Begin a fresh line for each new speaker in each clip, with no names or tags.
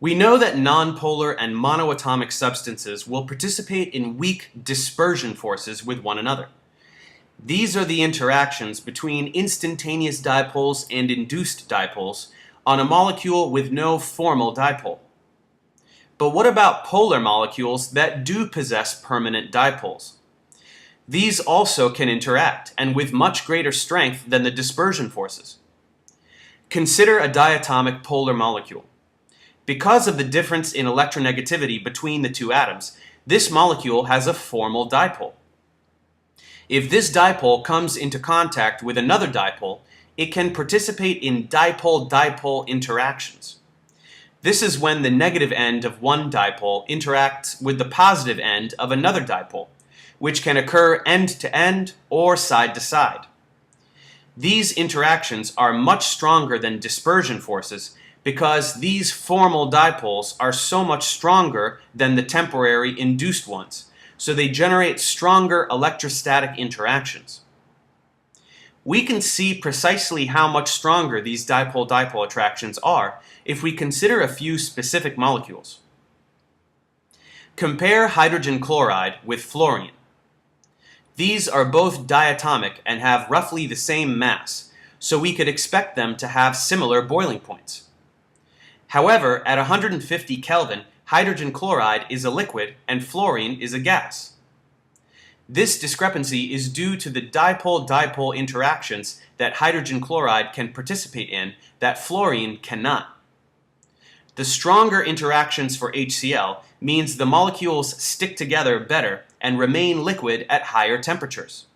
We know that nonpolar and monoatomic substances will participate in weak dispersion forces with one another. These are the interactions between instantaneous dipoles and induced dipoles on a molecule with no formal dipole. But what about polar molecules that do possess permanent dipoles? These also can interact, and with much greater strength than the dispersion forces. Consider a diatomic polar molecule. Because of the difference in electronegativity between the two atoms, this molecule has a formal dipole. If this dipole comes into contact with another dipole, it can participate in dipole-dipole interactions. This is when the negative end of one dipole interacts with the positive end of another dipole, which can occur end-to-end or side-to-side. These interactions are much stronger than dispersion forces because these formal dipoles are so much stronger than the temporary induced ones, so they generate stronger electrostatic interactions. We can see precisely how much stronger these dipole-dipole attractions are if we consider a few specific molecules. Compare hydrogen chloride with fluorine. These are both diatomic and have roughly the same mass, so we could expect them to have similar boiling points. However, at 150 Kelvin, hydrogen chloride is a liquid and fluorine is a gas. This discrepancy is due to the dipole-dipole interactions that hydrogen chloride can participate in that fluorine cannot. The stronger interactions for HCl means the molecules stick together better and remain liquid at higher temperatures.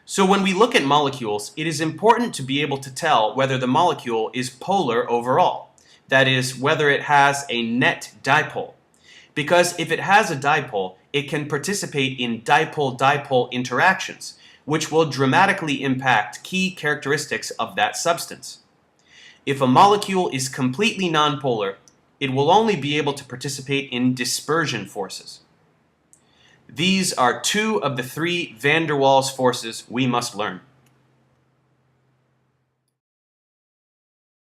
So when we look at molecules, it is important to be able to tell whether the molecule is polar overall, that is, whether it has a net dipole. Because if it has a dipole, it can participate in dipole-dipole interactions, which will dramatically impact key characteristics of that substance. If a molecule is completely nonpolar, it will only be able to participate in dispersion forces. These are two of the three van der Waals forces we must learn.